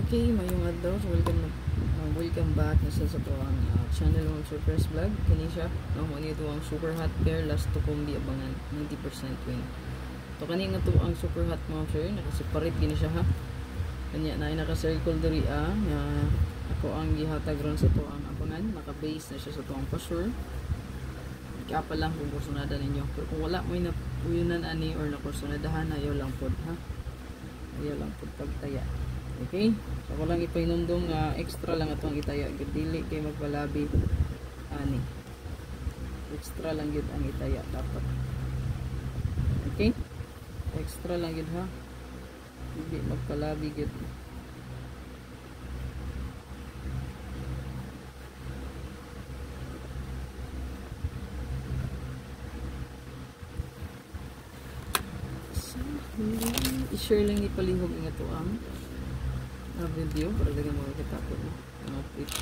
Okay, mayong adlaw. So welcome back na sa to ang channel ng Surprise Vlog. Kini siya, no, mo nito ang super hot pair last to combi abangan 90% win. To kani nga to ang super hot mga sir, naka-separate gini siya ha. Kanya na naka-circle diri nga ako ang gihatag ron sa to ang abangan, naka-base na siya sa to ang pasure. Kapa lang kung kursunada ninyo. Pero kung wala mo na uyunan ani or na kursunadahan, ayaw lang pod ha. Ayaw lang pod pagtaya. Okay? So walang ipainumdum nga extra lang atong itaya. Dili kay magpalabi ani. Extra lang gid ang itaya dapat. Okay? Extra lang gid ha. Dili magpalabi gid. I-share lang ipalihog nga to ang video para lagi mo kita po ang update.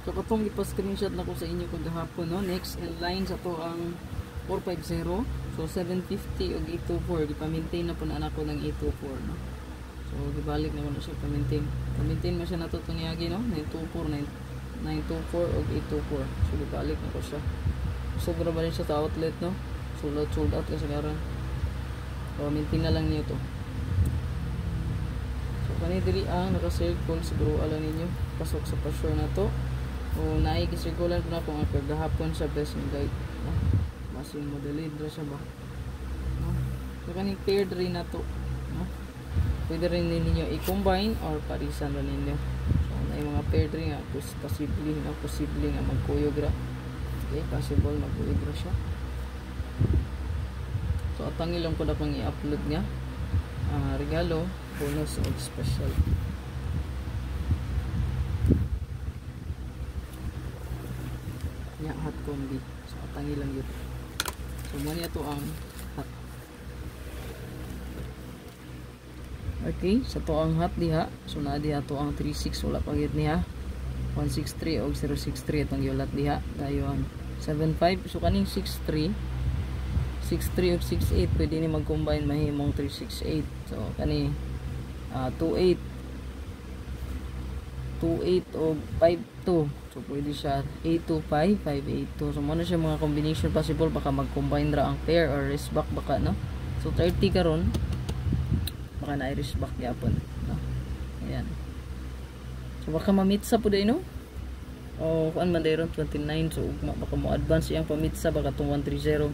So katong ipa-screenshot na ko sa inyo kagahapon, no? Next in line sa to ang 450. So 750 og 824 gipa-maintain na po na anak ko ng 824, no? So gibalik na mo na siya pa-maintain. Pa-maintain mo siya nato tungiyagi, no? 924 924 og 824. So gibalik na ko siya. Sobra ba rin siya sa outlet, no? Sold out kasi karon. So maintain na lang niyo to. So kani diri ang naka-circle siguro alam niyo pasok sa pasure na to. O naikisirkulan ko na kung ang kagahapon sa best ng guide, no? Masing modelid ra siya ba, no? So kaning paired rin na to, no? Pwede rin ninyo i-combine or parisan rin ninyo. So na yung mga paired rin nga posible nga magkuyog ra. Okay, possible magkuyog ra siya. So atang ilang ko na pang i-upload nga regalo, bonus o special. Nya hot combi. So atang ilang yun. So mo niya to ang hot. Okay, sa to ang hot diha. So na diha to ang 36 wala pa gid niya. 163 o 063 itong yulat diha. Dayo ang 75. So kaning 63 63 o 68 pwede ni mag-combine mahimong 368. So kani 28 o 52. So pwede siya 825, 582. So muna siya mga combination possible, baka mag-combine ra ang pair or wrist back baka, no? So 30 karon baka na wrist back gyapon, no? Ayan. So baka ma-mitsa pud no? O kuan man dayron 29. So baka mo advance iyang pa-mitsa baka tong 130.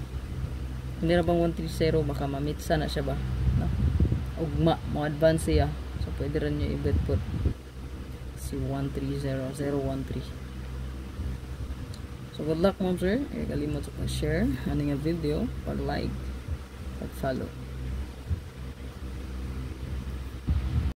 Hindi ra bang 130 baka ma-mitsa na siya ba, no? Ugma mo advance siya. So pwede rin niyo i-bet pud si 130 013. So good luck mom sir. Kalimot sa pag-share ano nga video, pag-like, pag-follow.